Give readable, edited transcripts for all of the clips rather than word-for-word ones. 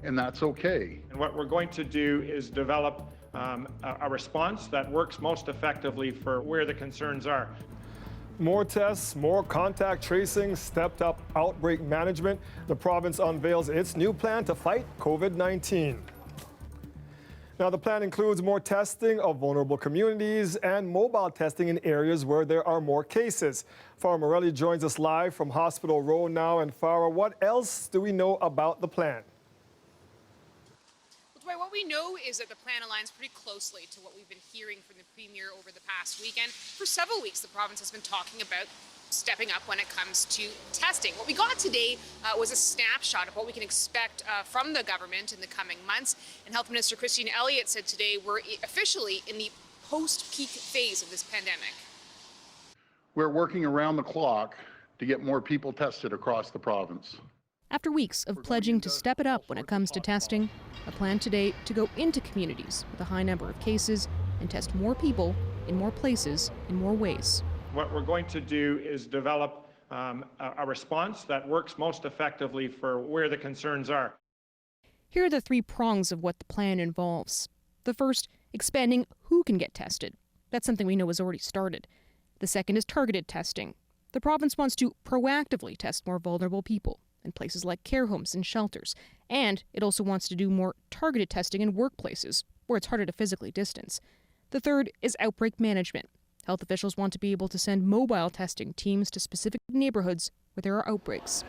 and that's okay. And what we're going to do is develop a response that works most effectively for where the concerns are. More tests, more contact tracing, stepped up outbreak management. The province unveils its new plan to fight COVID-19. Now, the plan includes more testing of vulnerable communities and mobile testing in areas where there are more cases. Farah Morelli joins us live from Hospital Row now. And Farah, what else do we know about the plan? Dwight, what we know is that the plan aligns pretty closely to what we've been hearing from the Premier over the past weekend. For several weeks, the province has been talking about stepping up when it comes to testing. What we got today was a snapshot of what we can expect from the government in the coming months. And Health Minister Christine Elliott said today we're officially in the post-peak phase of this pandemic. We're working around the clock to get more people tested across the province. After weeks of pledging to step it up when it comes to testing, a plan today to go into communities with a high number of cases and test more people in more places in more ways. What we're going to do is develop a response that works most effectively for where the concerns are. Here are the three prongs of what the plan involves. The first, expanding who can get tested. That's something we know has already started. The second is targeted testing. The province wants to proactively test more vulnerable people in places like care homes and shelters. And it also wants to do more targeted testing in workplaces where it's harder to physically distance. The third is outbreak management. Health officials want to be able to send mobile testing teams to specific neighborhoods where there are outbreaks.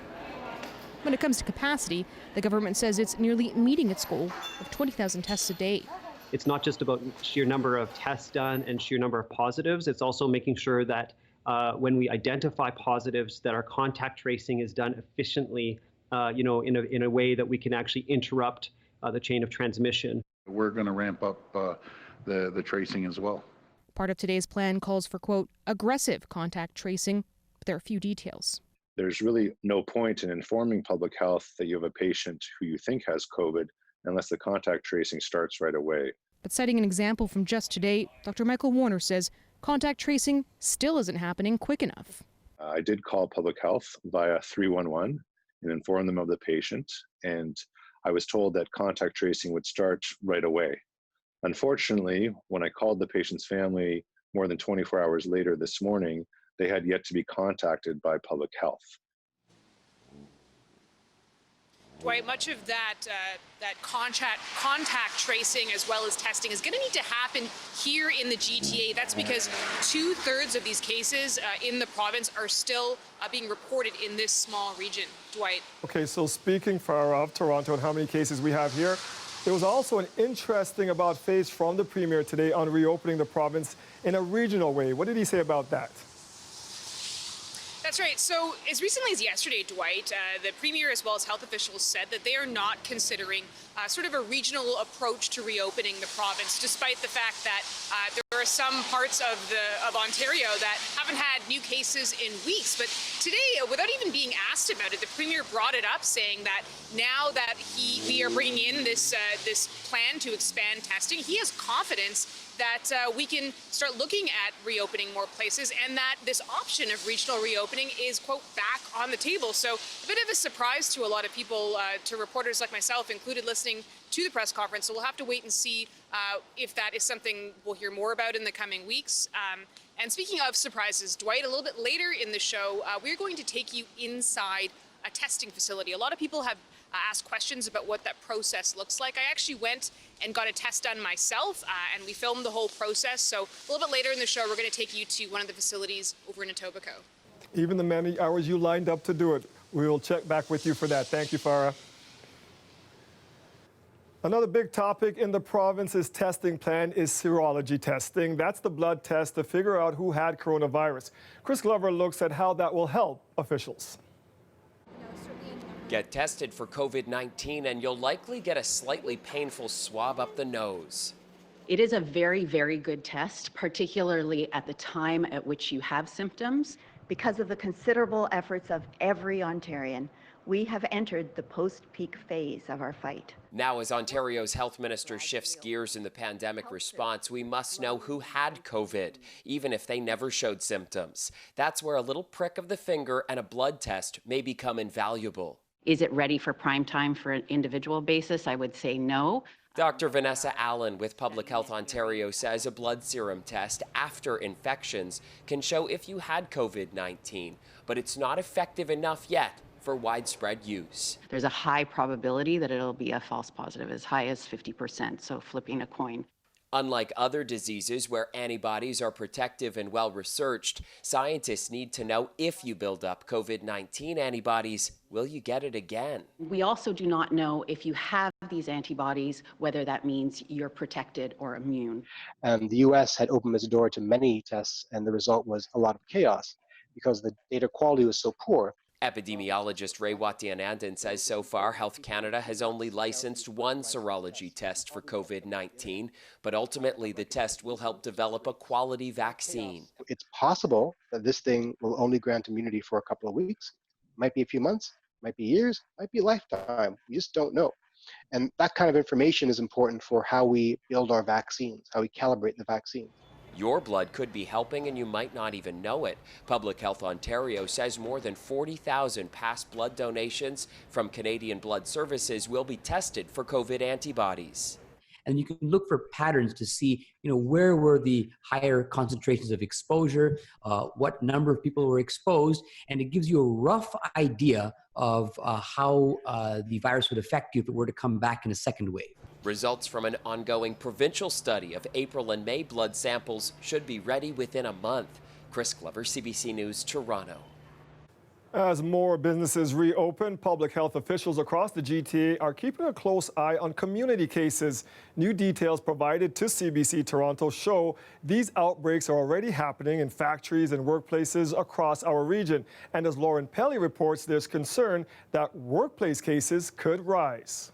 When it comes to capacity, the government says it's nearly meeting its goal of 20,000 tests a day. It's not just about sheer number of tests done and sheer number of positives. It's also making sure that when we identify positives, that our contact tracing is done efficiently, in a way that we can actually interrupt the chain of transmission. We're going to ramp up the tracing as well. Part of today's plan calls for, quote, aggressive contact tracing, but there are a few details. There's really no point in informing public health that you have a patient who you think has COVID unless the contact tracing starts right away. But citing an example from just today, Dr. Michael Warner says contact tracing still isn't happening quick enough. I did call public health via 311 and inform them of the patient, and I was told that contact tracing would start right away. Unfortunately, when I called the patient's family more than 24 hours later this morning, they had yet to be contacted by public health. Dwight, much of that contact tracing as well as testing is going to need to happen here in the GTA. That's because 2/3 of these cases in the province are still being reported in this small region. Dwight. Okay, so speaking of Toronto and how many cases we have here, there was also an interesting about-face from the Premier today on reopening the province in a regional way. What did he say about that? That's right. So as recently as yesterday, Dwight, the Premier as well as health officials said that they are not considering sort of a regional approach to reopening the province, despite the fact that there are some parts of Ontario that haven't had new cases in weeks. But today, without even being asked about it, the Premier brought it up, saying that now that we are bringing in this plan to expand testing, he has confidence that we can start looking at reopening more places, and that this option of regional reopening is, quote, back on the table. So a bit of a surprise to a lot of people, to reporters like myself included, listening to the press conference. So we'll have to wait and see if that is something we'll hear more about in the coming weeks. And speaking of surprises, Dwight, a little bit later in the show, we're going to take you inside a testing facility. A lot of people have asked questions about what that process looks like. I actually went and got a test done myself, and we filmed the whole process. So a little bit later in the show, we're going to take you to one of the facilities over in Etobicoke. Even the many hours you lined up to do it. We will check back with you for that. Thank you, Farah. Another big topic in the province's testing plan is serology testing. That's the blood test to figure out who had coronavirus. Chris Glover looks at how that will help officials. Get tested for COVID-19 and you'll likely get a slightly painful swab up the nose. It is a very, very good test, particularly at the time at which you have symptoms. Because of the considerable efforts of every Ontarian, we have entered the post-peak phase of our fight. Now, as Ontario's health minister shifts gears in the pandemic response, we must know who had COVID, even if they never showed symptoms. That's where a little prick of the finger and a blood test may become invaluable. Is it ready for prime time for an individual basis? I would say no. Dr. Vanessa Allen with Public Health Ontario says a blood serum test after infections can show if you had COVID-19, but it's not effective enough yet for widespread use. There's a high probability that it'll be a false positive, as high as 50%, so flipping a coin. Unlike other diseases where antibodies are protective and well-researched, scientists need to know if you build up COVID-19 antibodies, will you get it again? We also do not know if you have these antibodies, whether that means you're protected or immune. The US had opened its door to many tests, and the result was a lot of chaos because the data quality was so poor. Epidemiologist Ray Wattianandan says so far Health Canada has only licensed one serology test for COVID-19, but ultimately the test will help develop a quality vaccine. It's possible that this thing will only grant immunity for a couple of weeks, might be a few months, might be years, might be a lifetime. We just don't know. And that kind of information is important for how we build our vaccines, how we calibrate the vaccine. Your blood could be helping and you might not even know it. Public Health Ontario says more than 40,000 past blood donations from Canadian Blood Services will be tested for COVID antibodies. And you can look for patterns to see, where were the higher concentrations of exposure, what number of people were exposed, and it gives you a rough idea of how the virus would affect you if it were to come back in a second wave. Results from an ongoing provincial study of April and May blood samples should be ready within a month. Chris Glover, CBC News, Toronto. As more businesses reopen, public health officials across the GTA are keeping a close eye on community cases. New details provided to CBC Toronto show these outbreaks are already happening in factories and workplaces across our region. And as Lauren Pelly reports, there's concern that workplace cases could rise.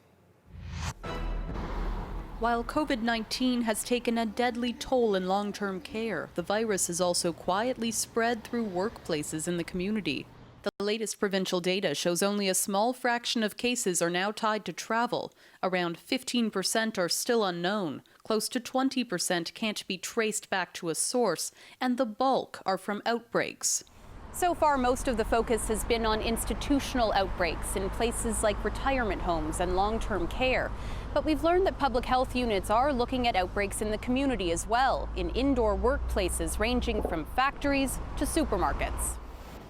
While COVID-19 has taken a deadly toll in long-term care, the virus has also quietly spread through workplaces in the community. The latest provincial data shows only a small fraction of cases are now tied to travel. Around 15% are still unknown. Close to 20% can't be traced back to a source, and the bulk are from outbreaks. So far, most of the focus has been on institutional outbreaks in places like retirement homes and long-term care. But we've learned that public health units are looking at outbreaks in the community as well, in indoor workplaces ranging from factories to supermarkets.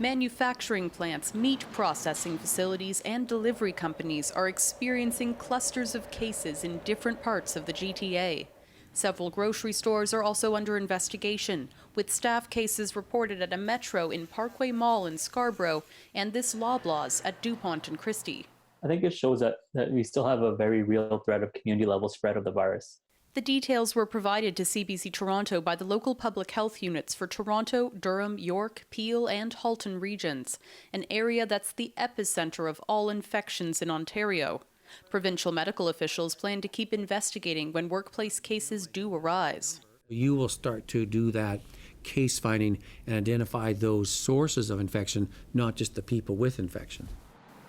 Manufacturing plants, meat processing facilities, and delivery companies are experiencing clusters of cases in different parts of the GTA. Several grocery stores are also under investigation, with staff cases reported at a Metro in Parkway Mall in Scarborough and this Loblaws at DuPont and Christie. I think it shows that we still have a very real threat of community-level spread of the virus. The details were provided to CBC Toronto by the local public health units for Toronto, Durham, York, Peel and Halton regions, an area that's the epicenter of all infections in Ontario. Provincial medical officials plan to keep investigating when workplace cases do arise. You will start to do that case finding and identify those sources of infection, not just the people with infection.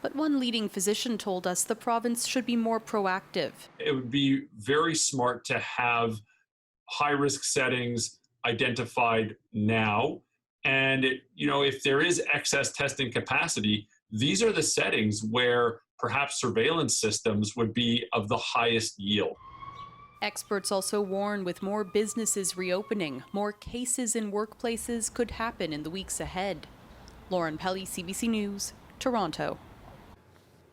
But one leading physician told us the province should be more proactive. It would be very smart to have high-risk settings identified now. And if there is excess testing capacity, these are the settings where perhaps surveillance systems would be of the highest yield. Experts also warn with more businesses reopening, more cases in workplaces could happen in the weeks ahead. Lauren Pelly, CBC News, Toronto.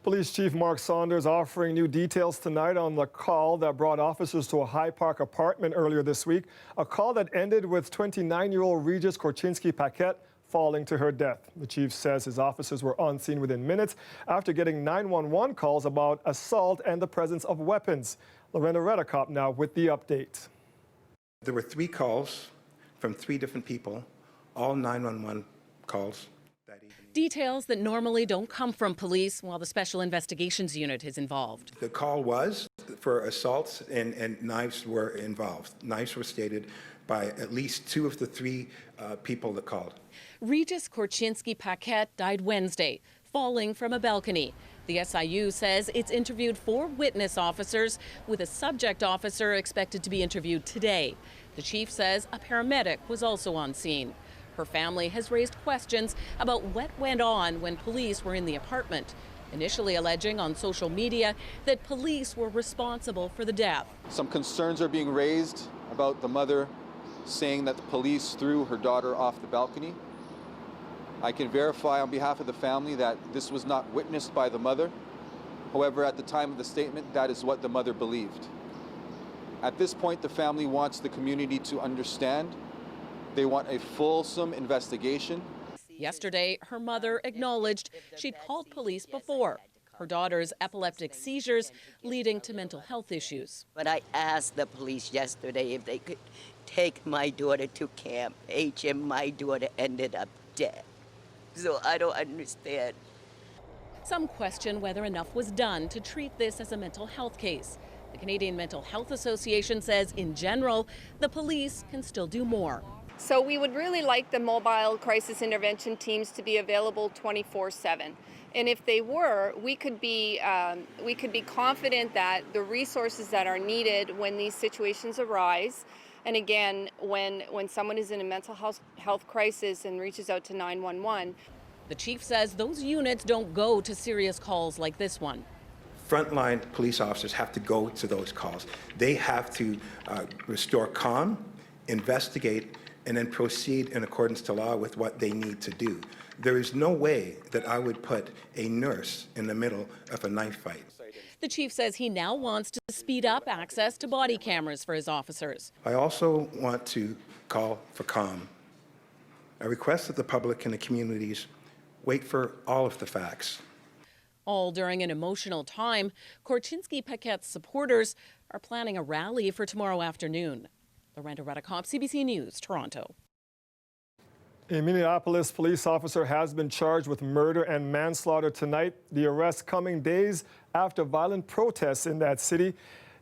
Police Chief Mark Saunders offering new details tonight on the call that brought officers to a High Park apartment earlier this week, a call that ended with 29-year-old Regis Korchinski-Paquette falling to her death. The chief says his officers were on scene within minutes after getting 911 calls about assault and the presence of weapons. Lorena Redekop now with the update. There were 3 calls from 3 different people, all 911 calls. Details that normally don't come from police while the Special Investigations Unit is involved. The call was for assaults and knives were involved. Knives were stated by at least 2 of the 3 people that called. Regis Korchinski-Paquette died Wednesday, falling from a balcony. The SIU says it's interviewed 4 witness officers, with a subject officer expected to be interviewed today. The chief says a paramedic was also on scene. Her family has raised questions about what went on when police were in the apartment. initially alleging on social media that police were responsible for the death. Some concerns are being raised about the mother saying that the police threw her daughter off the balcony. I can verify on behalf of the family that this was not witnessed by the mother. However, at the time of the statement, that is what the mother believed. At this point, the family wants the community to understand. They want a fulsome investigation. Yesterday, her mother acknowledged she'd called police before. Her daughter's epileptic seizures leading to mental health issues. But I asked the police yesterday if they could take my daughter to Camp H, and my daughter ended up dead. So I don't understand. Some question whether enough was done to treat this as a mental health case. The Canadian Mental Health Association says, in general, the police can still do more. So we would really like the mobile crisis intervention teams to be available 24/7. And if they were, we could be confident that the resources that are needed when these situations arise, and again, when someone is in a mental health crisis and reaches out to 911. The chief says those units don't go to serious calls like this one. Frontline police officers have to go to those calls. They have to restore calm, investigate, and then proceed in accordance to law with what they need to do. There is no way that I would put a nurse in the middle of a knife fight. The chief says he now wants to speed up access to body cameras for his officers. I also want to call for calm. I request that the public and the communities wait for all of the facts. All during an emotional time, Korchinski-Paquette's supporters are planning a rally for tomorrow afternoon. Loretta Redicomp, CBC News, Toronto. A Minneapolis police officer has been charged with murder and manslaughter tonight. The arrest coming days after violent protests in that city.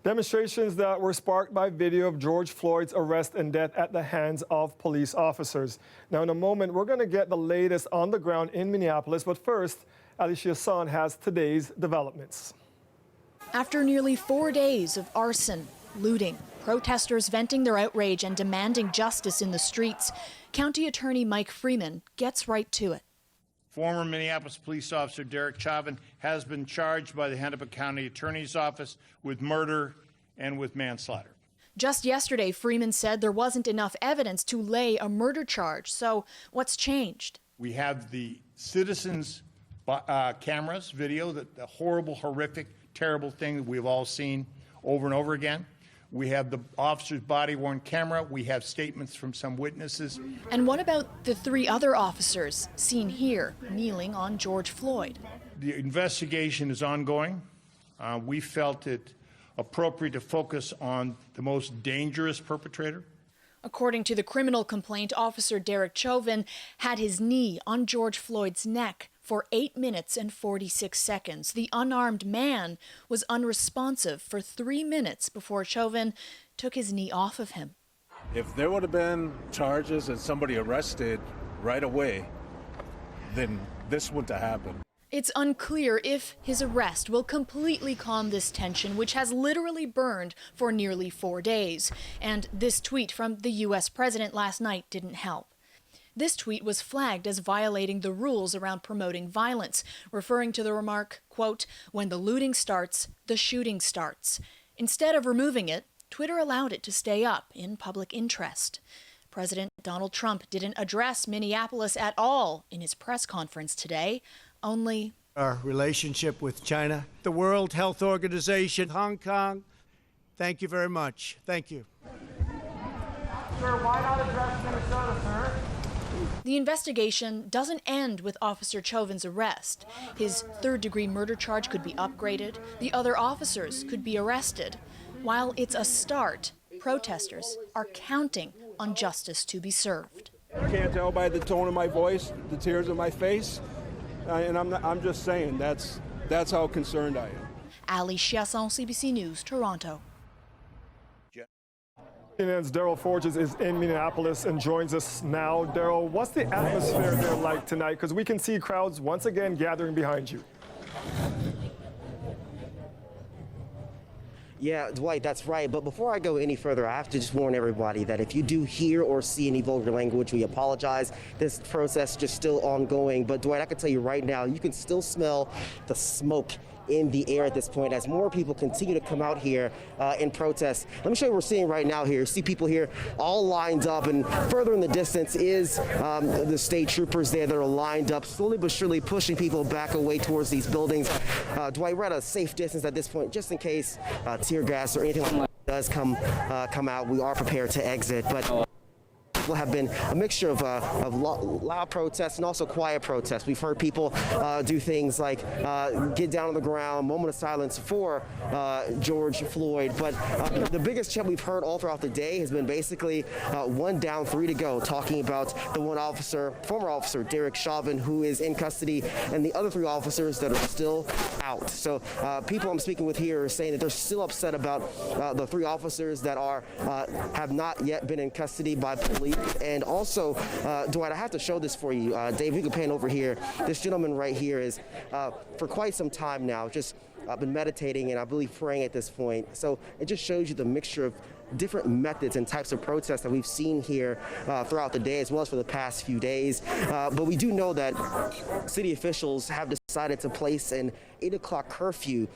Demonstrations that were sparked by video of George Floyd's arrest and death at the hands of police officers. Now, in a moment, we're going to get the latest on the ground in Minneapolis. But first, Alicia Son has today's developments. After nearly 4 days of arson, looting, protesters venting their outrage and demanding justice in the streets, County Attorney Mike Freeman gets right to it. Former Minneapolis police officer Derek Chauvin has been charged by the Hennepin County Attorney's Office with murder and with manslaughter. Just yesterday, Freeman said there wasn't enough evidence to lay a murder charge. So what's changed? We have the citizens' cameras, video, the horrible, horrific, terrible thing that we've all seen over and over again. We have the officer's body-worn camera. We have statements from some witnesses. And what about the 3 other officers seen here kneeling on George Floyd? The investigation is ongoing. We felt it appropriate to focus on the most dangerous perpetrator. According to the criminal complaint, Officer Derek Chauvin had his knee on George Floyd's neck for 8 minutes and 46 seconds. The unarmed man was unresponsive for 3 minutes before Chauvin took his knee off of him. If there would have been charges and somebody arrested right away, then this wouldn't have happened. It's unclear if his arrest will completely calm this tension, which has literally burned for nearly 4 days. And this tweet from the U.S. president last night didn't help. This tweet was flagged as violating the rules around promoting violence, referring to the remark, quote, "When the looting starts, the shooting starts." Instead of removing it, Twitter allowed it to stay up in public interest. President Donald Trump didn't address Minneapolis at all in his press conference today, only our relationship with China, the World Health Organization, Hong Kong. Thank you very much. Thank you. Sir, why not address Minnesota, sir? The investigation doesn't end with Officer Chauvin's arrest. His third-degree murder charge could be upgraded. The other officers could be arrested. While it's a start, protesters are counting on justice to be served. You can't tell by the tone of my voice, the tears on my face, and I'm just saying that's how concerned I am. Ali Chiasson, CBC News, Toronto. CNN's Daryl Forges is in Minneapolis and joins us now. Daryl, what's the atmosphere there like tonight? Because we can see crowds once again gathering behind you. Yeah, Dwight, that's right. But before I go any further, I have to just warn everybody that if you do hear or see any vulgar language, we apologize. This process is just still ongoing. But Dwight, I can tell you right now, you can still smell the smoke in the air at this point as more people continue to come out here in protest. Let me show you what we're seeing right now here. See people here all lined up, and further in the distance is the state troopers there that are lined up, slowly but surely pushing people back away towards these buildings. Dwight, we're at a safe distance at this point, just in case tear gas or anything like that does come out. We are prepared to exit, but people have been a mixture of loud protests and also quiet protests. We've heard people do things like get down on the ground, moment of silence for George Floyd. But the biggest chant we've heard all throughout the day has been basically 1 down, 3 to go, talking about the one officer, former officer, Derek Chauvin, who is in custody, and the other 3 officers that are still out. So people I'm speaking with here are saying that they're still upset about the 3 officers that have not yet been in custody by police. And also, Dwight, I have to show this for you. Dave, you can pan over here. This gentleman right here is, for quite some time now, just been meditating and I believe praying at this point. So it just shows you the mixture of different methods and types of protests that we've seen here throughout the day, as well as for the past few days. But we do know that city officials have decided to place an 8 o'clock curfew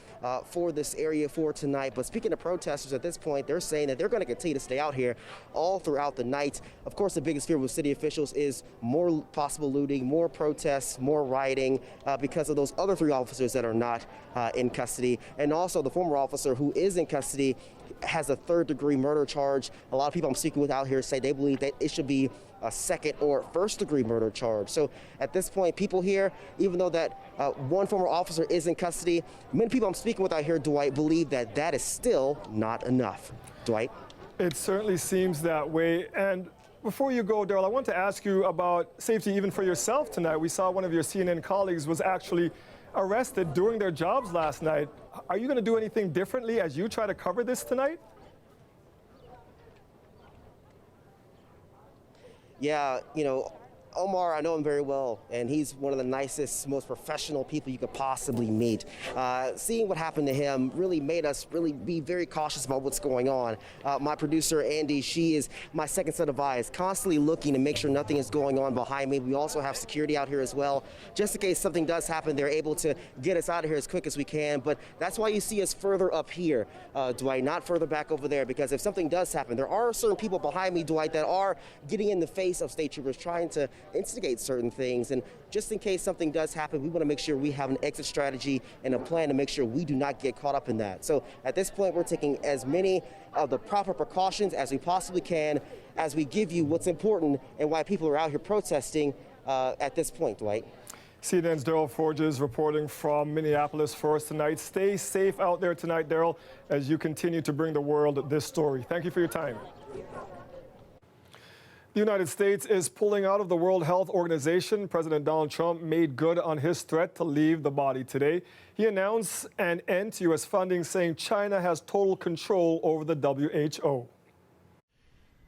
for this area for tonight. But speaking of protesters at this point, they're saying that they're going to continue to stay out here all throughout the night. Of course, the biggest fear with city officials is more possible looting, more protests, more rioting because of those other 3 officers that are not in custody. And also the former officer who is in custody has a 3rd-degree murder charge. A lot of people I'm speaking with out here say they believe that it should be a 2nd or 1st-degree murder charge. So at this point, people here, even though that one former officer is in custody, many people I'm speaking with out here, Dwight, believe that that is still not enough. Dwight? It certainly seems that way. And before you go, Daryl, I want to ask you about safety even for yourself tonight. We saw one of your CNN colleagues was actually arrested doing their jobs last night. Are you going to do anything differently as you try to cover this tonight? Yeah, you know, Omar, I know him very well, and he's one of the nicest, most professional people you could possibly meet. Seeing what happened to him really made us really be very cautious about what's going on. My producer, Andy, she is my second set of eyes, constantly looking to make sure nothing is going on behind me. We also have security out here as well. Just in case something does happen, they're able to get us out of here as quick as we can. But that's why you see us further up here, Dwight, not further back over there, because if something does happen, there are certain people behind me, Dwight, that are getting in the face of state troopers, trying to instigate certain things. And just in case something does happen, we want to make sure we have an exit strategy and a plan to make sure we do not get caught up in that. So at this point, we're taking as many of the proper precautions as we possibly can as we give you what's important and why people are out here protesting at this point, Dwight. CNN's Daryl Forges reporting from Minneapolis for us tonight. Stay safe out there tonight, Daryl, as you continue to bring the world this story. Thank you for your time. The United States is pulling out of the World Health Organization. President Donald Trump made good on his threat to leave the body today. He announced an end to U.S. funding, saying China has total control over the WHO.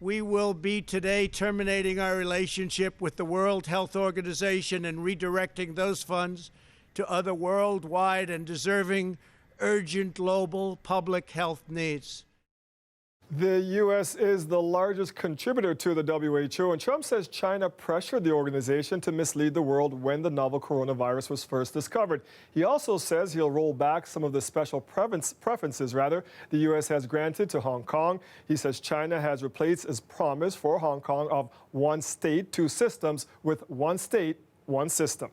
We will be today terminating our relationship with the World Health Organization and redirecting those funds to other worldwide and deserving urgent global public health needs. The U.S. is the largest contributor to the WHO, and Trump says China pressured the organization to mislead the world when the novel coronavirus was first discovered. He also says he'll roll back some of the special preferences the U.S. has granted to Hong Kong. He says China has replaced its promise for Hong Kong of 1 state, 2 systems with 1 state, 1 system.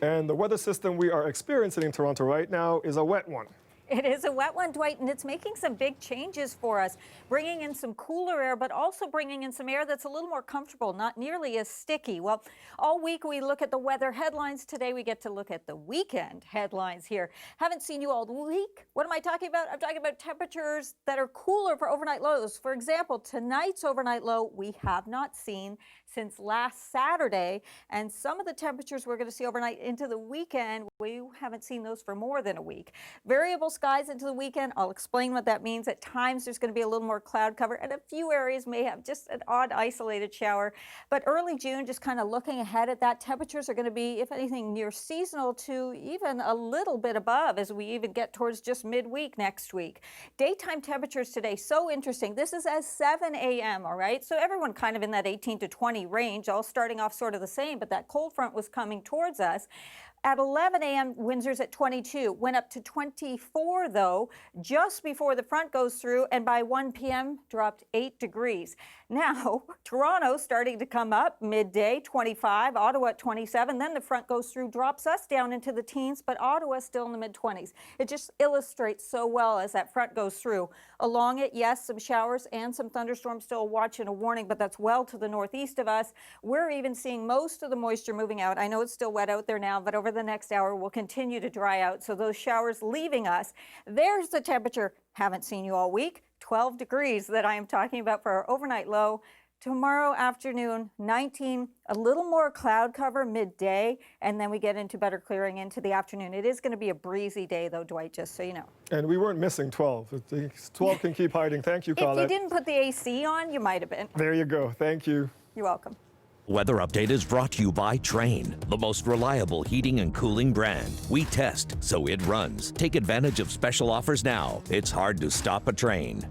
And the weather system we are experiencing in Toronto right now is a wet one. It is a wet one, Dwight, and it's making some big changes for us, bringing in some cooler air, but also bringing in some air that's a little more comfortable, not nearly as sticky. Well, all week we look at the weather headlines. Today we get to look at the weekend headlines here. Haven't seen you all week. What am I talking about? I'm talking about temperatures that are cooler for overnight lows. For example, tonight's overnight low we have not seen since last Saturday. And some of the temperatures we're going to see overnight into the weekend, we haven't seen those for more than a week. Variable skies into the weekend. I'll explain what that means. At times, there's going to be a little more cloud cover, and a few areas may have just an odd isolated shower. But early June, just kind of looking ahead at that, temperatures are going to be, if anything, near seasonal to even a little bit above as we even get towards just midweek next week. Daytime temperatures today, so interesting. This is at 7 a.m., all right? So everyone kind of in that 18 to 20 range, all starting off sort of the same, but that cold front was coming towards us. At 11 a.m., Windsor's at 22. Went up to 24, though, just before the front goes through, and by 1 p.m., dropped 8 degrees. Now, Toronto starting to come up midday, 25, Ottawa at 27. Then the front goes through, drops us down into the teens, but Ottawa still in the mid-20s. It just illustrates so well as that front goes through. Along it, yes, some showers and some thunderstorms, still a watch and a warning, but that's well to the northeast of us. We're even seeing most of the moisture moving out. I know it's still wet out there now, but over the next hour will continue to dry out, so those showers leaving us. There's the temperature. Haven't seen you all week. 12 degrees that I am talking about for our overnight low. Tomorrow afternoon, 19, a little more cloud cover midday, and then we get into better clearing into the afternoon. It is going to be a breezy day, though, Dwight, just so you know. And we weren't missing 12. 12 can keep hiding. Thank you, Colette. If you didn't put the AC on, you might have been. There you go. Thank you. You're welcome. Weather Update is brought to you by Trane, the most reliable heating and cooling brand. We test, so it runs. Take advantage of special offers now. It's hard to stop a Trane.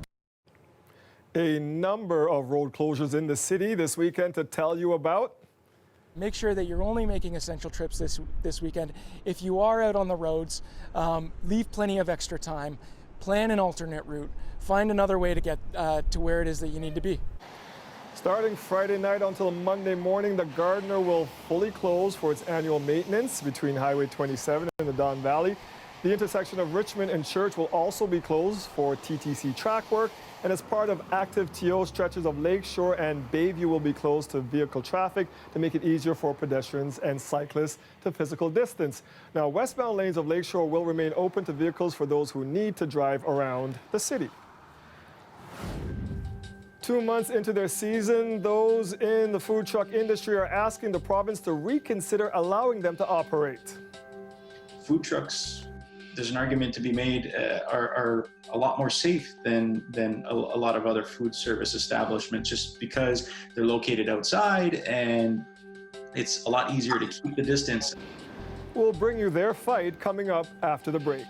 A number of road closures in the city this weekend to tell you about. Make sure that you're only making essential trips this weekend. If you are out on the roads, leave plenty of extra time. Plan an alternate route. Find another way to get to where it is that you need to be. Starting Friday night until Monday morning, the Gardiner will fully close for its annual maintenance between Highway 27 and the Don Valley. The intersection of Richmond and Church will also be closed for TTC track work, and as part of active TO, stretches of Lakeshore and Bayview will be closed to vehicle traffic to make it easier for pedestrians and cyclists to physical distance. Now, westbound lanes of Lakeshore will remain open to vehicles for those who need to drive around the city. 2 months into their season, those in the food truck industry are asking the province to reconsider allowing them to operate. Food trucks, there's an argument to be made, are a lot more safe than a lot of other food service establishments, just because they're located outside and it's a lot easier to keep the distance. We'll bring you their fight coming up after the break.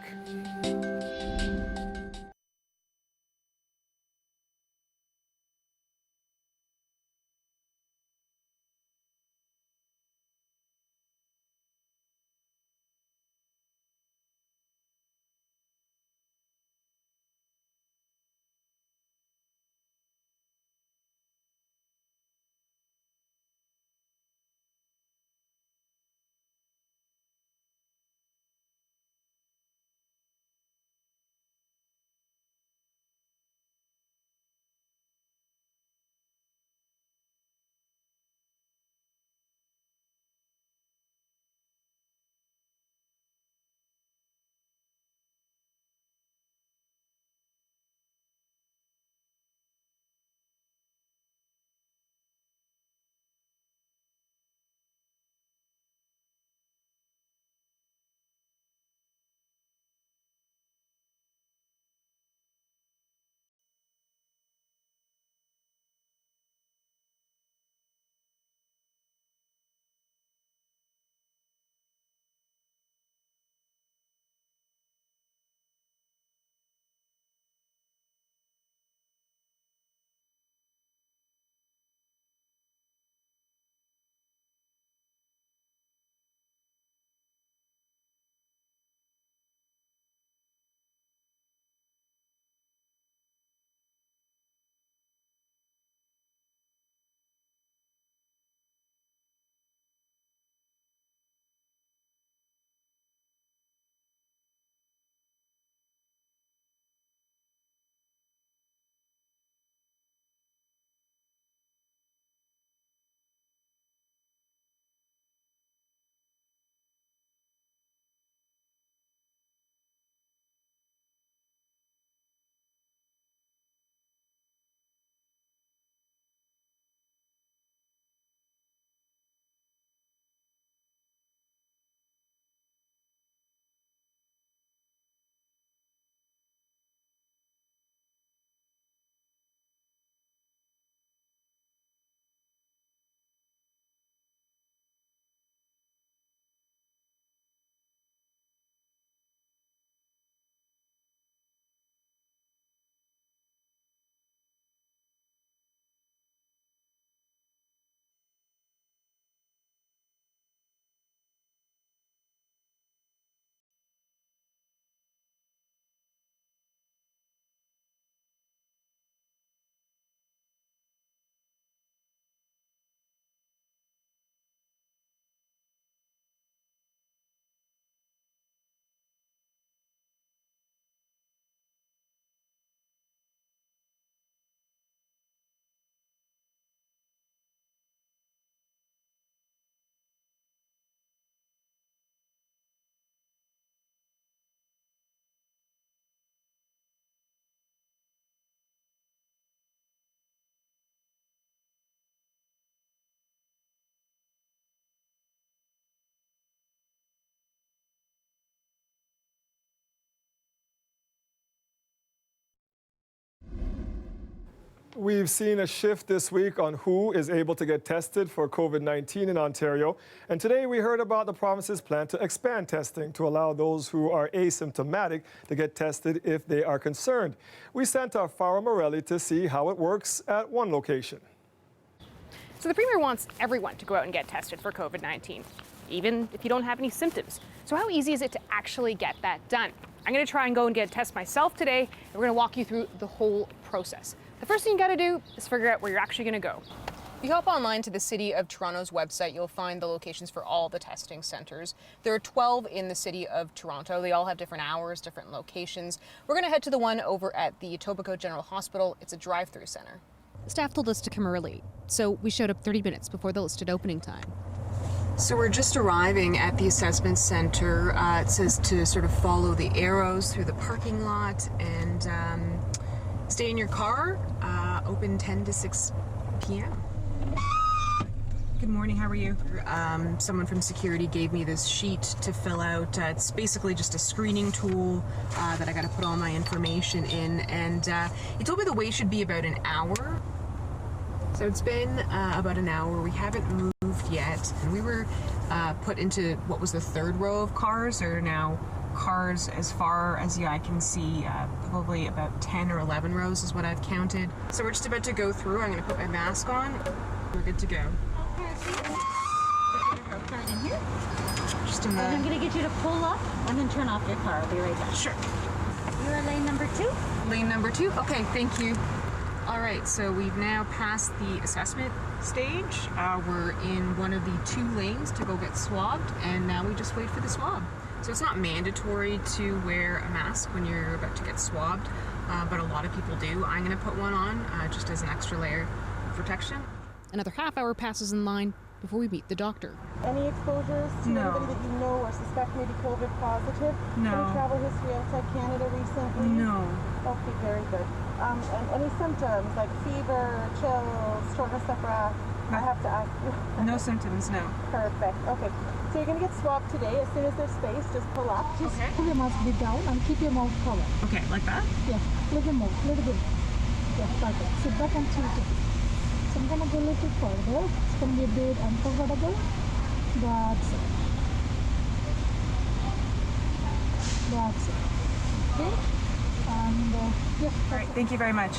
We've seen a shift this week on who is able to get tested for COVID-19 in Ontario. And today we heard about the province's plan to expand testing to allow those who are asymptomatic to get tested if they are concerned. We sent our Farah Morelli to see how it works at one location. So the Premier wants everyone to go out and get tested for COVID-19, even if you don't have any symptoms. So how easy is it to actually get that done? I'm going to try and go and get a test myself today, and we're going to walk you through the whole process. The first thing you got to do is figure out where you're actually going to go. If you hop online to the City of Toronto's website, you'll find the locations for all the testing centres. There are 12 in the City of Toronto. They all have different hours, different locations. We're going to head to the one over at the Etobicoke General Hospital. It's a drive-through centre. Staff told us to come early, so we showed up 30 minutes before the listed opening time. So we're just arriving at the assessment center. It says to sort of follow the arrows through the parking lot and stay in your car. Open 10 to 6 p.m. Good morning, how are you? Someone from security gave me this sheet to fill out. It's basically just a screening tool that I got to put all my information in. And he told me the wait should be about an hour. So it's been about an hour. We haven't moved yet. And we were put into what was the third row of cars. There are now cars as far as I can see, probably about 10 or 11 rows is what I've counted. So we're just about to go through. I'm going to put my mask on. We're good to go. Just in the... I'm going to get you to pull up and then turn off your car. I'll be right back. Sure. You're lane number 2? Lane number 2? Okay, thank you. All right, so we've now passed the assessment stage. We're in one of the 2 lanes to go get swabbed, and now we just wait for the swab. So it's not mandatory to wear a mask when you're about to get swabbed, but a lot of people do. I'm going to put one on just as an extra layer of protection. Another half hour passes in line before we meet the doctor. Any exposures to anybody that you know or suspect may be COVID positive? No. Any travel history outside Canada recently? No. Okay, very good. And any symptoms like fever, chills, shortness of breath? I have to ask you. No symptoms, no. Perfect. Okay. So you're going to get swabbed today. As soon as there's space, just pull up. Just pull your mask bit down and keep your mouth covered. Okay, like that? Yes. Little more. Little bit. Yes, like that. Sit back and tilt it. So I'm going to go a little further. It's going to be a bit uncomfortable. That's it. That's it. Okay. And yes. All right. Thank you very much.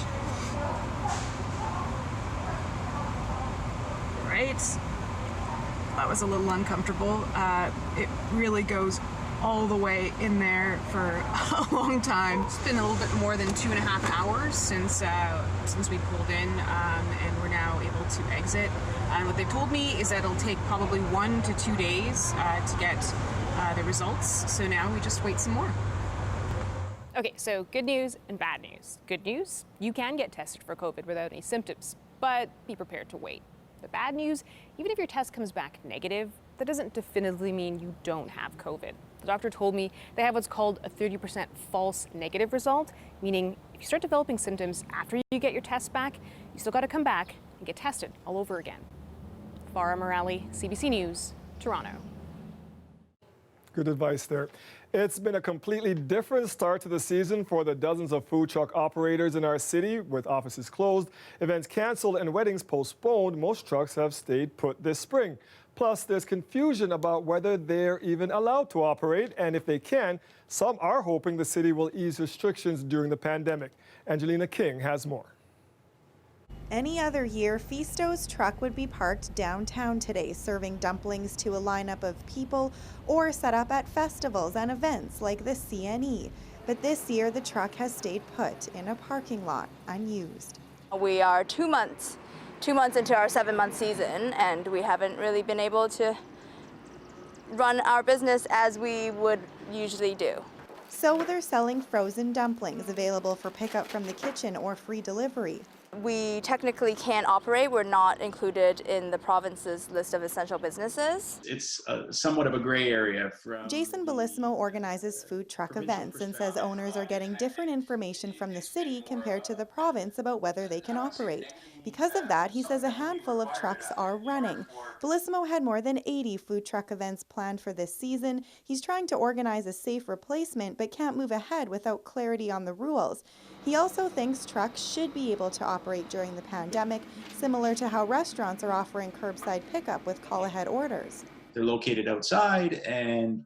Right. That was a little uncomfortable. It really goes all the way in there for a long time. It's been a little bit more than 2.5 hours since we pulled in, and we're now able to exit. And what they've told me is that it'll take probably 1 to 2 days to get the results. So now we just wait some more. Okay, so good news and bad news. Good news, you can get tested for COVID without any symptoms, but be prepared to wait. The bad news, even if your test comes back negative, that doesn't definitively mean you don't have COVID. The doctor told me they have what's called a 30% false negative result, meaning if you start developing symptoms after you get your test back, you still got to come back and get tested all over again. Farah Morelli, CBC News, Toronto. Good advice there. It's been a completely different start to the season for the dozens of food truck operators in our city. With offices closed, events canceled, and weddings postponed, most trucks have stayed put this spring. Plus, there's confusion about whether they're even allowed to operate, and if they can, some are hoping the city will ease restrictions during the pandemic. Angelina King has more. Any other year, Feasto's truck would be parked downtown today, serving dumplings to a lineup of people or set up at festivals and events like the CNE. But this year, the truck has stayed put in a parking lot, unused. We are 2 months into our 7-month season, and we haven't really been able to run our business as we would usually do. So they're selling frozen dumplings available for pickup from the kitchen or free delivery. We technically can't operate. We're not included in the province's list of essential businesses. It's somewhat of a gray area. Jason Bellissimo organizes food truck events and says owners are getting different information from the city compared to the province about whether they can operate. Because of that, he says a handful of trucks are running. Bellissimo had more than 80 food truck events planned for this season. He's trying to organize a safe replacement, but can't move ahead without clarity on the rules. He also thinks trucks should be able to operate during the pandemic, similar to how restaurants are offering curbside pickup with call-ahead orders. They're located outside, and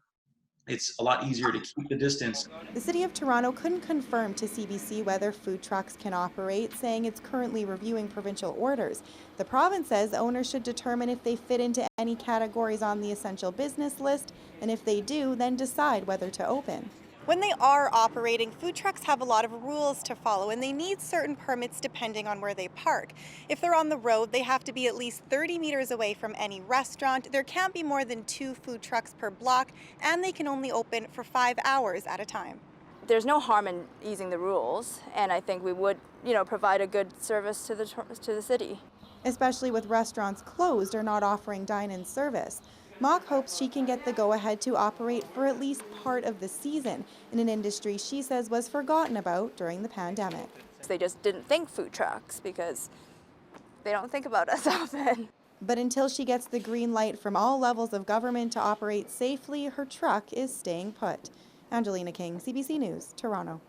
it's a lot easier to keep the distance. The City of Toronto couldn't confirm to CBC whether food trucks can operate, saying it's currently reviewing provincial orders. The province says owners should determine if they fit into any categories on the essential business list, and if they do, then decide whether to open. When they are operating, food trucks have a lot of rules to follow, and they need certain permits depending on where they park. If they're on the road, they have to be at least 30 meters away from any restaurant. There can't be more than 2 food trucks per block, and they can only open for 5 hours at a time. There's no harm in easing the rules, and I think we would, provide a good service to the city. Especially with restaurants closed or not offering dine-in service. Mock hopes she can get the go-ahead to operate for at least part of the season in an industry she says was forgotten about during the pandemic. They just didn't think food trucks because they don't think about us often. But until she gets the green light from all levels of government to operate safely, her truck is staying put. Angelina King, CBC News, Toronto.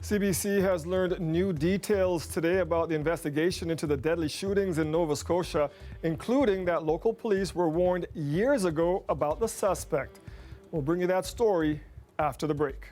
CBC has learned new details today about the investigation into the deadly shootings in Nova Scotia, including that local police were warned years ago about the suspect. We'll bring you that story after the break.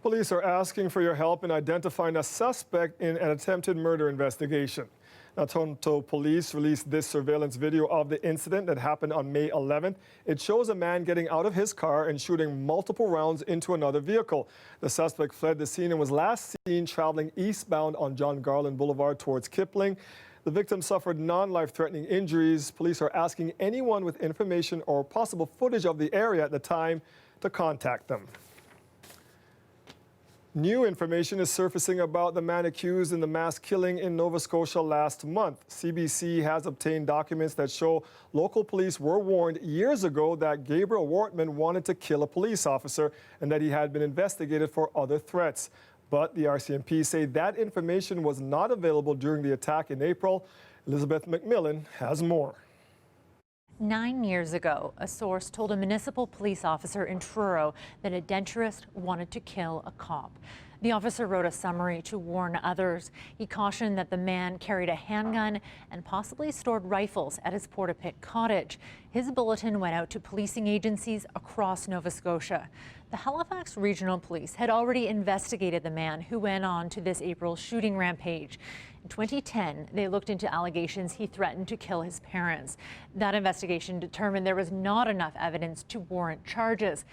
Police are asking for your help in identifying a suspect in an attempted murder investigation. Now, Toronto police released this surveillance video of the incident that happened on May 11th. It shows a man getting out of his car and shooting multiple rounds into another vehicle. The suspect fled the scene and was last seen traveling eastbound on John Garland Boulevard towards Kipling. The victim suffered non-life-threatening injuries. Police are asking anyone with information or possible footage of the area at the time to contact them. New information is surfacing about the man accused in the mass killing in Nova Scotia last month. CBC has obtained documents that show local police were warned years ago that Gabriel Wortman wanted to kill a police officer and that he had been investigated for other threats. But the RCMP say that information was not available during the attack in April. Elizabeth McMillan has more. 9 years ago, a source told a municipal police officer in Truro that a denturist wanted to kill a cop. The officer wrote a summary to warn others. He cautioned that the man carried a handgun and possibly stored rifles at his Portapique cottage. His bulletin went out to policing agencies across Nova Scotia. The Halifax Regional Police had already investigated the man who went on to this April shooting rampage. In 2010, they looked into allegations he threatened to kill his parents. That investigation determined there was not enough evidence to warrant charges.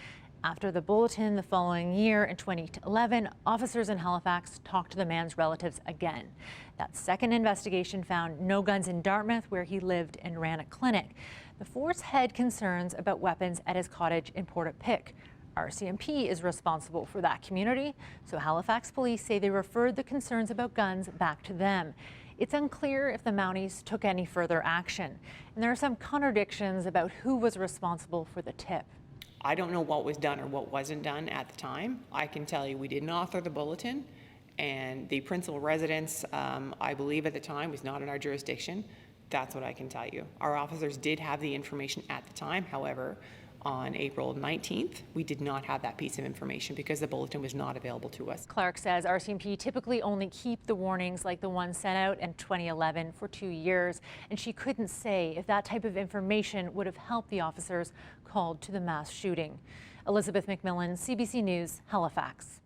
After the bulletin the following year, in 2011, officers in Halifax talked to the man's relatives again. That second investigation found no guns in Dartmouth, where he lived and ran a clinic. The force had concerns about weapons at his cottage in Portapique. RCMP is responsible for that community, so Halifax police say they referred the concerns about guns back to them. It's unclear if the Mounties took any further action, and there are some contradictions about who was responsible for the tip. I don't know what was done or what wasn't done at the time. I can tell you we didn't author the bulletin, and the principal residence, I believe at the time, was not in our jurisdiction. That's what I can tell you. Our officers did have the information at the time. However, on April 19th, we did not have that piece of information because the bulletin was not available to us. Clark says RCMP typically only keep the warnings like the one sent out in 2011 for 2 years, and she couldn't say if that type of information would have helped the officers called to the mass shooting. Elizabeth McMillan, CBC News, Halifax.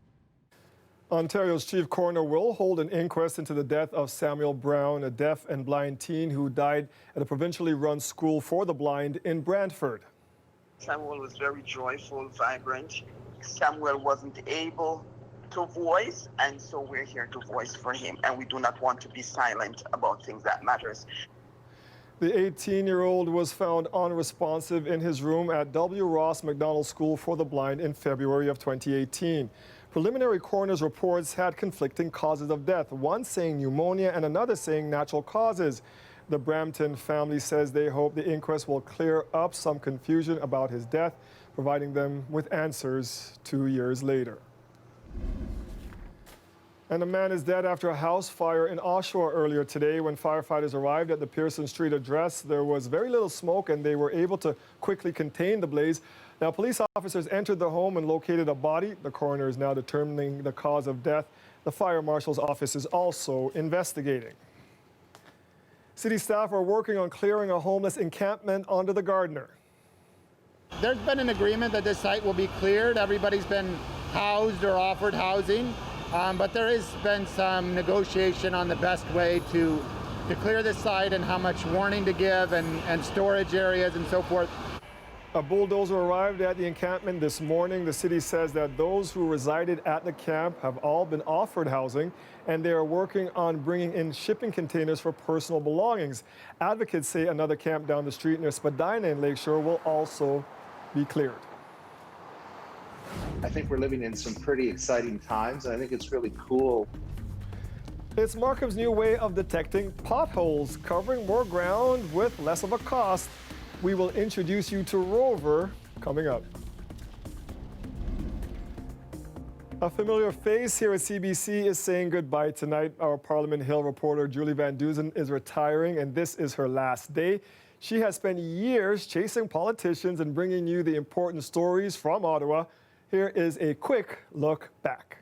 Ontario's chief coroner will hold an inquest into the death of Samuel Brown, a deaf and blind teen who died at a provincially run school for the blind in Brantford. Samuel was very joyful, vibrant. Samuel wasn't able to voice, and so we're here to voice for him, and we do not want to be silent about things that matters. The 18-year-old was found unresponsive in his room at W. Ross Macdonald School for the Blind in February of 2018. Preliminary coroner's reports had conflicting causes of death, one saying pneumonia and another saying natural causes. The Brampton family says they hope the inquest will clear up some confusion about his death, providing them with answers 2 years later. And a man is dead after a house fire in Oshawa earlier today. When firefighters arrived at the Pearson Street address, there was very little smoke and they were able to quickly contain the blaze. Now, police officers entered the home and located a body. The coroner is now determining the cause of death. The fire marshal's office is also investigating. City staff are working on clearing a homeless encampment onto the Gardiner. There's been an agreement that this site will be cleared. Everybody's been housed or offered housing, but there has been some negotiation on the best way to clear this site and how much warning to give and storage areas and so forth. A bulldozer arrived at the encampment this morning. The city says that those who resided at the camp have all been offered housing, and they are working on bringing in shipping containers for personal belongings. Advocates say another camp down the street near Spadina in Lakeshore will also be cleared. I think we're living in some pretty exciting times, and I think it's really cool. It's Markham's new way of detecting potholes, covering more ground with less of a cost. We will introduce you to Rover coming up. A familiar face here at CBC is saying goodbye tonight. Our Parliament Hill reporter Julie Van Duzen is retiring, and this is her last day. She has spent years chasing politicians and bringing you the important stories from Ottawa. Here is a quick look back.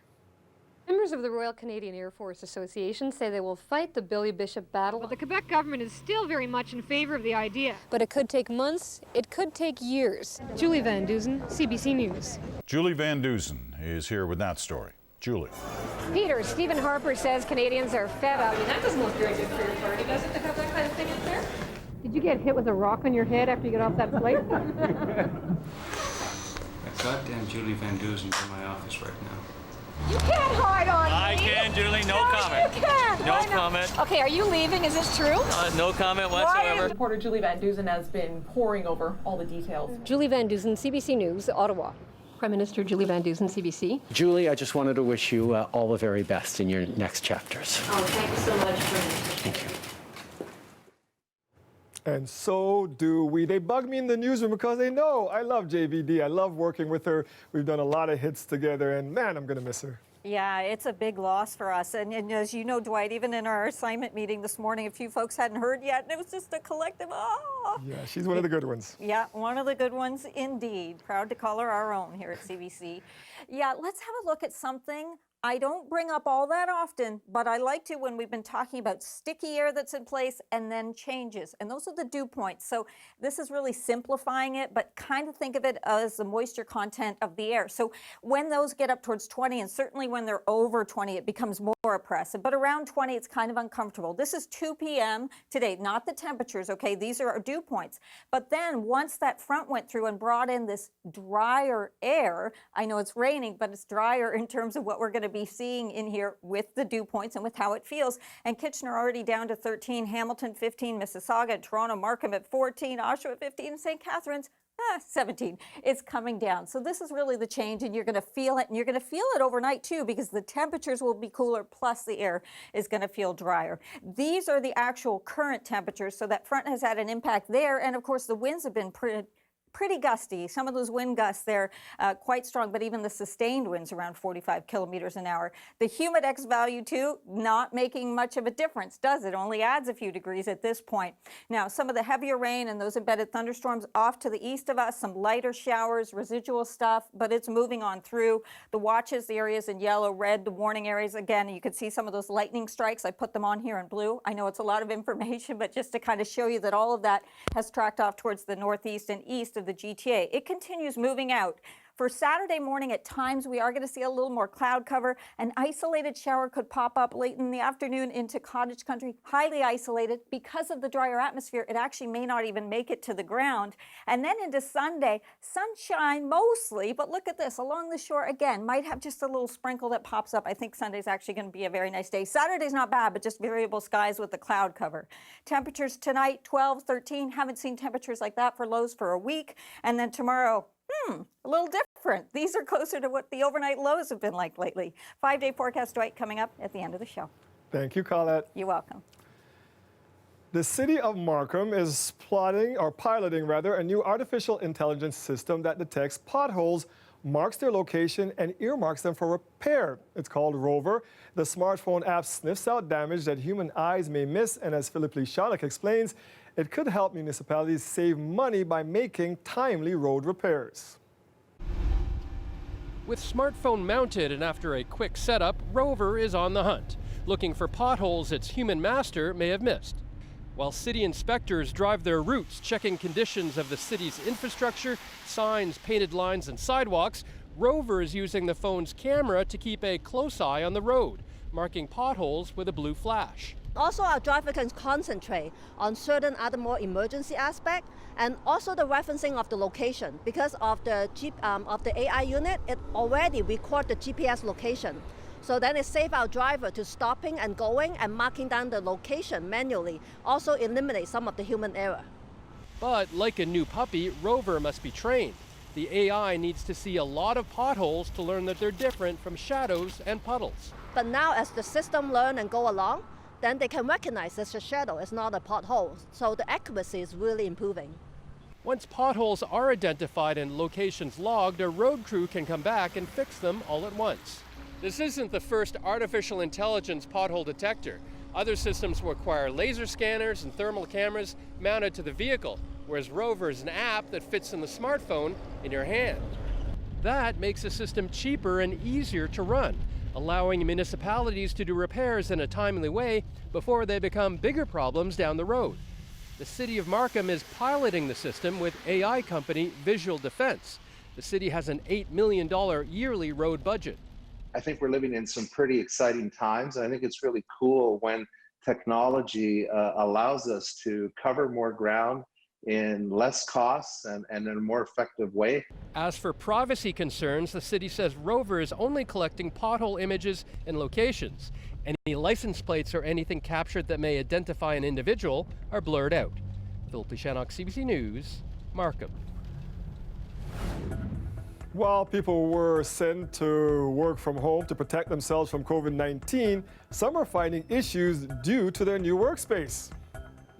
Members of the Royal Canadian Air Force Association say they will fight the Billy Bishop battle. But the Quebec government is still very much in favor of the idea. But it could take months, it could take years. Julie Van Dusen, CBC News. Julie Van Dusen is here with that story. Julie. Peter, Stephen Harper says Canadians are fed up. That doesn't look very good for your party, does it, to have that kind of thing up there? Did you get hit with a rock on your head after you got off that flight? Goddamn Julie Van Dusen in my office right now. You can't hide on me. I can, Julie. No comment. You can't. No comment. Okay, are you leaving? Is this true? No comment whatsoever. Reporter Julie Van Dusen has been poring over all the details. Julie Van Dusen, CBC News, Ottawa. Prime Minister Julie Van Dusen, CBC. Julie, I just wanted to wish you all the very best in your next chapters. Oh, thank you so much for Thank you. And so do we. They bug me in the newsroom because they know I love JVD. I love working with her. We've done a lot of hits together, and man, I'm going to miss her. Yeah, it's a big loss for us. And as you know, Dwight, even in our assignment meeting this morning, a few folks hadn't heard yet, and it was just a collective, oh. Yeah, she's one of the good ones. Yeah, one of the good ones indeed. Proud to call her our own here at CBC. Yeah, let's have a look at something I don't bring up all that often, but I like to when we've been talking about sticky air that's in place and then changes. And those are the dew points. So this is really simplifying it, but kind of think of it as the moisture content of the air. So when those get up towards 20, and certainly when they're over 20, it becomes more oppressive. But around 20, it's kind of uncomfortable. This is 2 p.m. today, not the temperatures, okay? These are our dew points. But then once that front went through and brought in this drier air, I know it's raining, but it's drier in terms of what we're going to be seeing in here with the dew points and with how it feels. And Kitchener already down to 13, Hamilton 15, Mississauga, Toronto, Markham at 14, Oshawa at 15, and St. Catharines 17. It's coming down. So this is really the change, and you're going to feel it, and you're going to feel it overnight too, because the temperatures will be cooler, plus the air is going to feel drier. These are the actual current temperatures, so that front has had an impact there, and of course the winds have been pretty gusty. Some of those wind gusts there quite strong, but even the sustained winds around 45 kilometers an hour. The humidex value too, not making much of a difference, does it? Only adds a few degrees at this point. Now, some of the heavier rain and those embedded thunderstorms off to the east of us, some lighter showers, residual stuff, but it's moving on through. The watches, the areas in yellow, red, the warning areas, again, you can see some of those lightning strikes. I put them on here in blue. I know it's a lot of information, but just to kind of show you that all of that has tracked off towards the northeast and east of the GTA. It continues moving out. For Saturday morning, at times we are going to see a little more cloud cover. An isolated shower could pop up late in the afternoon into cottage country, highly isolated. Because of the drier atmosphere, it actually may not even make it to the ground. And then into Sunday, sunshine mostly, but look at this, along the shore again, might have just a little sprinkle that pops up. I think Sunday's actually going to be a very nice day. Saturday's not bad, but just variable skies with the cloud cover. Temperatures tonight, 12, 13, haven't seen temperatures like that for lows for a week. And then tomorrow, a little different. These are closer to what the overnight lows have been like lately. 5-day forecast, Dwight, coming up at the end of the show. Thank you, Colette. You're welcome. The city of Markham is piloting a new artificial intelligence system that detects potholes, marks their location, and earmarks them for repair. It's called Rover. The smartphone app sniffs out damage that human eyes may miss, and as Philip Lishanek explains, it could help municipalities save money by making timely road repairs. With smartphone mounted and after a quick setup, Rover is on the hunt, looking for potholes its human master may have missed. While city inspectors drive their routes, checking conditions of the city's infrastructure, signs, painted lines, and sidewalks, Rover is using the phone's camera to keep a close eye on the road, marking potholes with a blue flash. Also, our driver can concentrate on certain other more emergency aspects, and also the referencing of the location. Because of the AI unit, it already records the GPS location. So then it saves our driver to stopping and going and marking down the location manually. Also eliminates some of the human error. But like a new puppy, Rover must be trained. The AI needs to see a lot of potholes to learn that they're different from shadows and puddles. But now as the system learn and go along, then they can recognize it's a shadow, it's not a pothole. So the accuracy is really improving. Once potholes are identified and locations logged, a road crew can come back and fix them all at once. This isn't the first artificial intelligence pothole detector. Other systems require laser scanners and thermal cameras mounted to the vehicle, whereas Rover is an app that fits in the smartphone in your hand. That makes the system cheaper and easier to run. allowing municipalities to do repairs in a timely way before they become bigger problems down the road. The city of Markham is piloting the system with AI company Visual Defense. The city has an $8 million yearly road budget. I think we're living in some pretty exciting times. I think it's really cool when technology allows us to cover more ground in less costs and in a more effective way. As for privacy concerns, the city says Rover is only collecting pothole images and locations. Any license plates or anything captured that may identify an individual are blurred out. Philip Shannock, CBC News, Markham. While people were sent to work from home to protect themselves from COVID-19, some are finding issues due to their new workspace.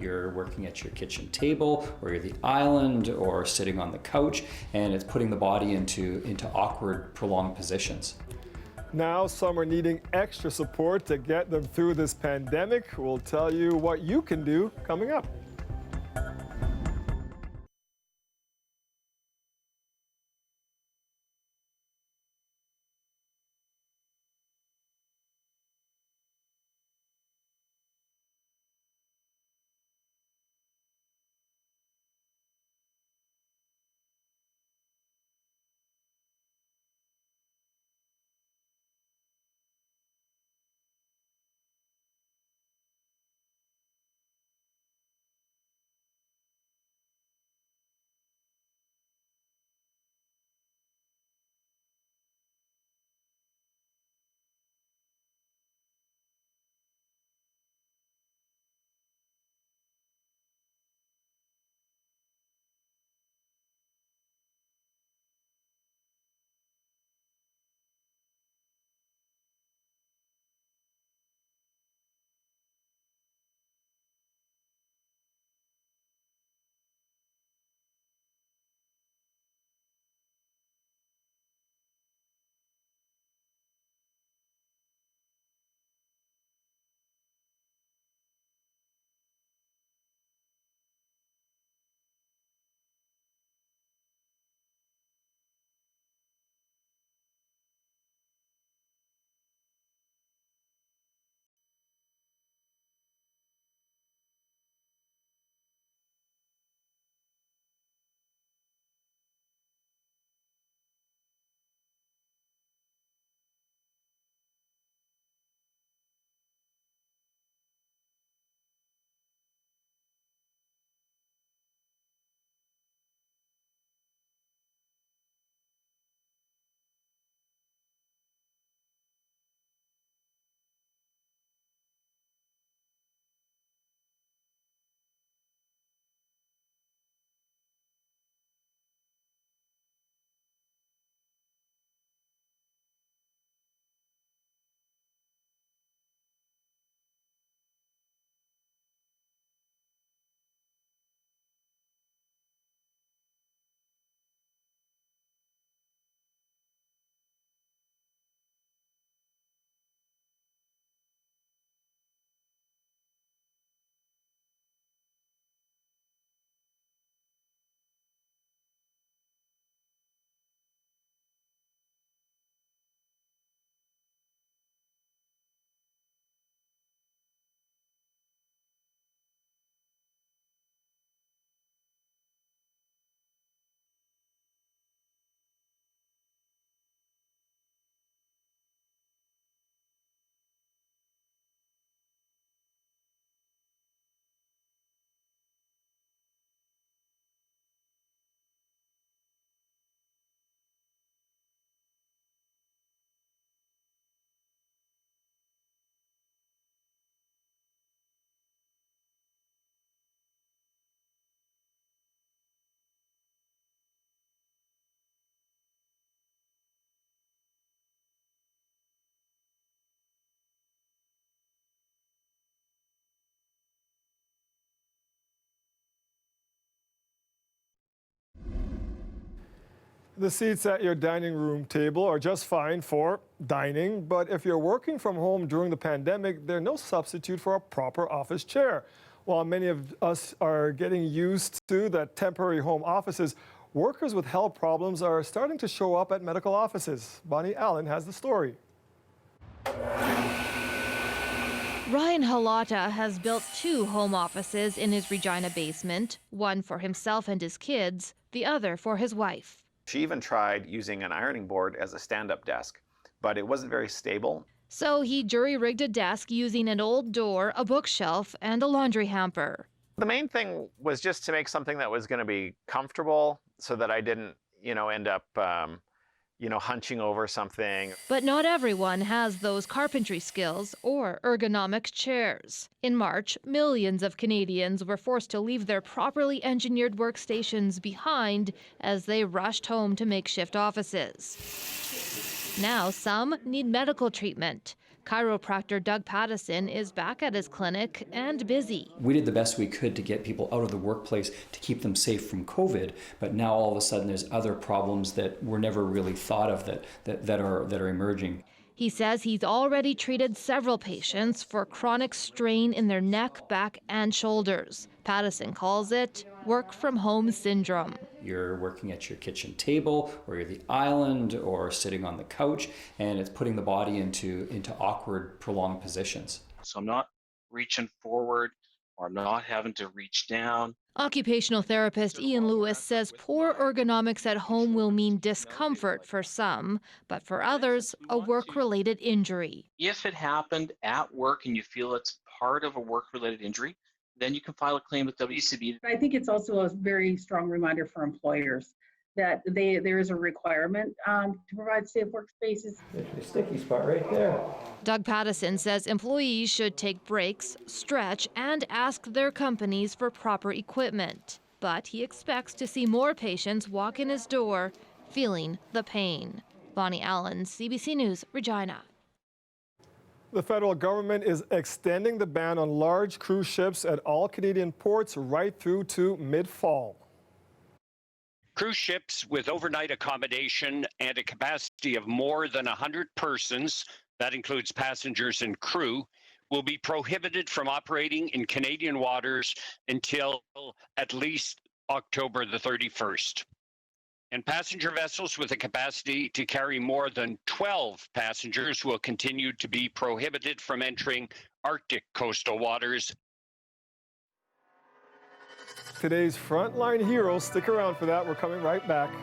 You're working at your kitchen table, or you're the island, or sitting on the couch, and it's putting the body into awkward, prolonged positions. Now some are needing extra support to get them through this pandemic. We'll tell you what you can do coming up. The seats at your dining room table are just fine for dining, but if you're working from home during the pandemic, they're no substitute for a proper office chair. While many of us are getting used to the temporary home offices, workers with health problems are starting to show up at medical offices. Bonnie Allen has the story. Ryan Halata has built 2 home offices in his Regina basement, one for himself and his kids, the other for his wife. She even tried using an ironing board as a stand-up desk, but it wasn't very stable. So he jury-rigged a desk using an old door, a bookshelf, and a laundry hamper. The main thing was just to make something that was going to be comfortable so that I didn't, end up, hunching over something. But not everyone has those carpentry skills or ergonomic chairs. In March, millions of Canadians were forced to leave their properly engineered workstations behind as they rushed home to makeshift offices. Now some need medical treatment. Chiropractor Doug Pattison is back at his clinic and busy. We did the best we could to get people out of the workplace to keep them safe from COVID, but now all of a sudden there's other problems that were never really thought of that are emerging. He says he's already treated several patients for chronic strain in their neck, back, and shoulders. Pattison calls it work-from-home syndrome. You're working at your kitchen table, or you're the island, or sitting on the couch, and it's putting the body into awkward, prolonged positions. So I'm not reaching forward, or I'm not having to reach down. Occupational therapist Ian Lewis says poor ergonomics at home will mean discomfort for some, but for others, a work-related injury. If it happened at work and you feel it's part of a work-related injury, then you can file a claim with WCB. I think it's also a very strong reminder for employers that there is a requirement to provide safe workspaces. There's a sticky spot right there. Doug Pattison says employees should take breaks, stretch, and ask their companies for proper equipment. But he expects to see more patients walk in his door feeling the pain. Bonnie Allen, CBC News, Regina. The federal government is extending the ban on large cruise ships at all Canadian ports right through to mid-fall. Cruise ships with overnight accommodation and a capacity of more than 100 persons, that includes passengers and crew, will be prohibited from operating in Canadian waters until at least October the 31st. And passenger vessels with a capacity to carry more than 12 passengers will continue to be prohibited from entering Arctic coastal waters. Today's Frontline Heroes, stick around for that. We're coming right back.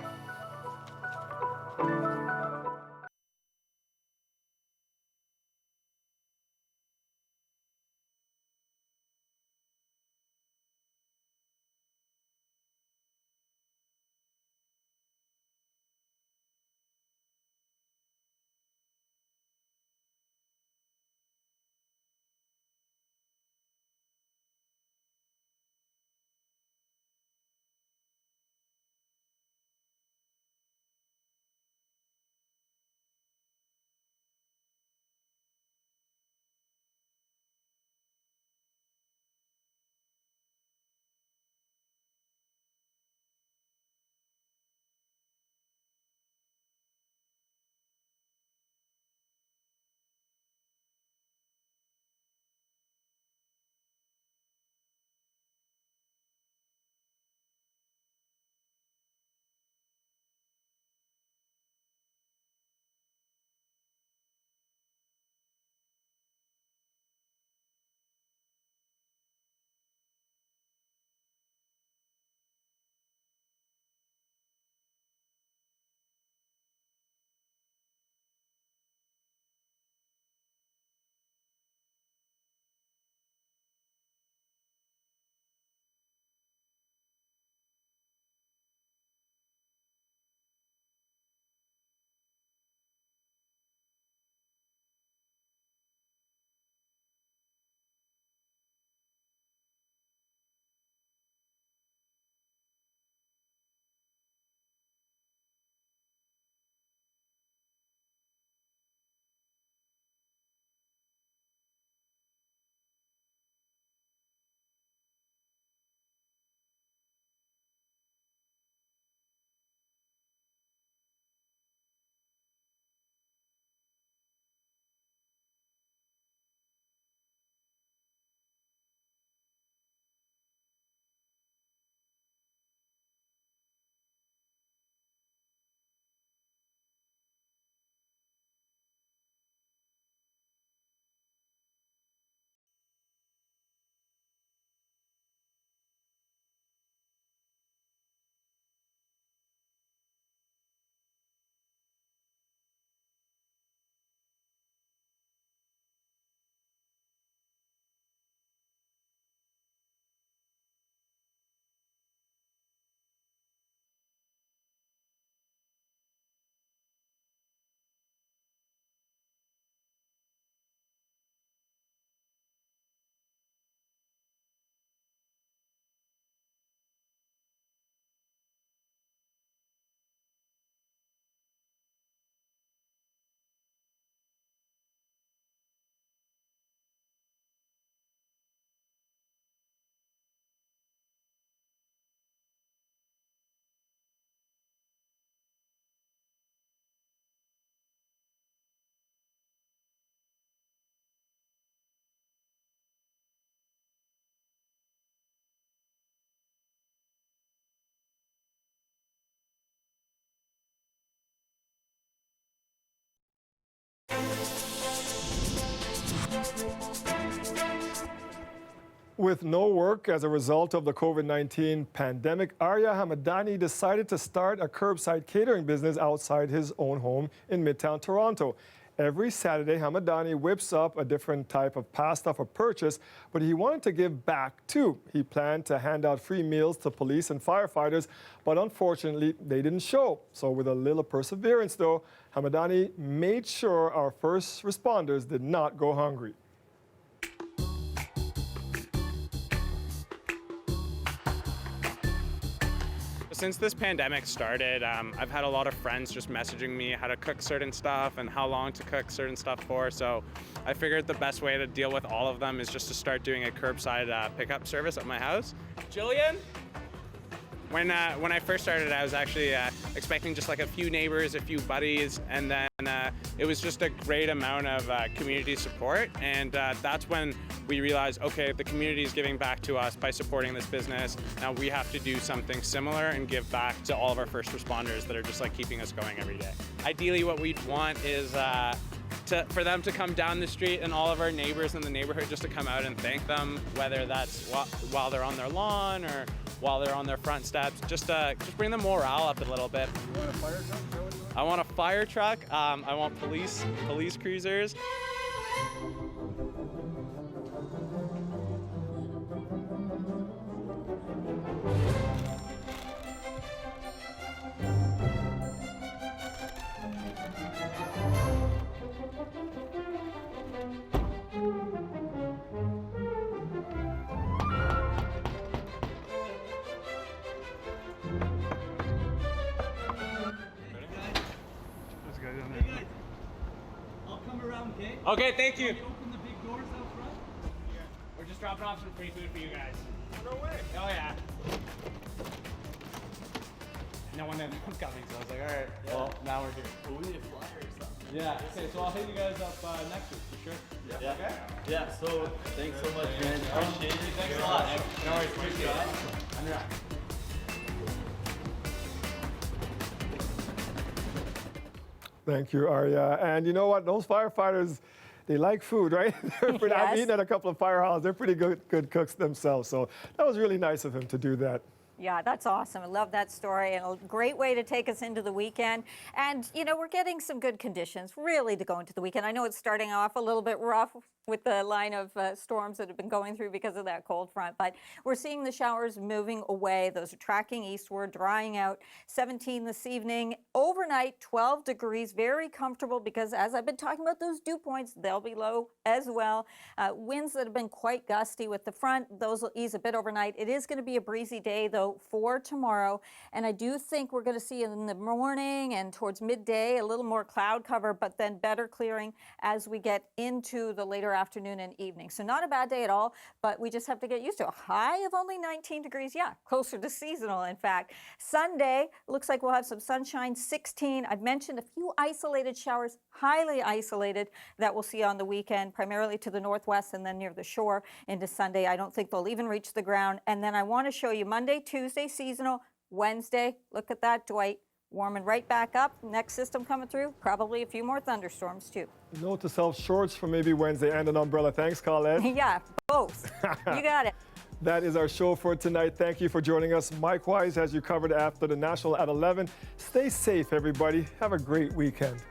With no work as a result of the COVID-19 pandemic, Arya Hamadani decided to start a curbside catering business outside his own home in Midtown Toronto. Every Saturday, Hamadani whips up a different type of pasta for purchase, but he wanted to give back too. He planned to hand out free meals to police and firefighters, but unfortunately, they didn't show. So with a little perseverance though, Hamadani made sure our first responders did not go hungry. Since this pandemic started, I've had a lot of friends just messaging me how to cook certain stuff and how long to cook certain stuff for. So I figured the best way to deal with all of them is just to start doing a curbside pickup service at my house. Jillian? When I first started, I was actually expecting just like a few neighbors, a few buddies, and then it was just a great amount of community support. And that's when we realized, okay, the community is giving back to us by supporting this business. Now we have to do something similar and give back to all of our first responders that are just like keeping us going every day. Ideally, what we'd want is for them to come down the street and all of our neighbors in the neighborhood just to come out and thank them, whether that's while they're on their lawn or while they're on their front steps, just bring the morale up a little bit. You want a fire truck? I want a fire truck. I want police cruisers. Okay, thank you. Open the big doors out front? We're just dropping off some free food for you guys. No way. Oh yeah. No one ended up coming, so I was like, all right, well, now we're here. Well, we need a flyer or something. Yeah, okay, so I'll hit you guys up next week, for sure. Yeah. Okay? Yeah, so thanks so much, man. Appreciate it. Thanks a lot. No worries, appreciate it. On your right. Thank you, Arya. And you know what? Those firefighters, they like food, right? I've eaten at a couple of firehouses. They're pretty good cooks themselves. So that was really nice of him to do that. Yeah, that's awesome. I love that story, and a great way to take us into the weekend. And, you know, we're getting some good conditions, really, to go into the weekend. I know it's starting off a little bit rough with the line of storms that have been going through because of that cold front, but we're seeing the showers moving away. Those are tracking eastward, drying out. 17 this evening. Overnight, 12 degrees, very comfortable because, as I've been talking about those dew points, they'll be low as well. Winds that have been quite gusty with the front, those will ease a bit overnight. It is going to be a breezy day, though, for tomorrow, and I do think we're going to see in the morning and towards midday a little more cloud cover, but then better clearing as we get into the later afternoon and evening. So not a bad day at all, but we just have to get used to a high of only 19 degrees. Yeah, closer to seasonal, in fact. Sunday, looks like we'll have some sunshine, 16. I've mentioned a few isolated showers, highly isolated, that we'll see on the weekend, primarily to the northwest and then near the shore into Sunday. I don't think they'll even reach the ground. And then I want to show you Monday, Tuesday, seasonal. Wednesday, look at that, Dwight. Warming right back up. Next system coming through. Probably a few more thunderstorms, too. Note to self, shorts for maybe Wednesday and an umbrella. Thanks, Colette. Yeah, both. You got it. That is our show for tonight. Thank you for joining us. Mike Wise has you covered after the National at 11. Stay safe, everybody. Have a great weekend.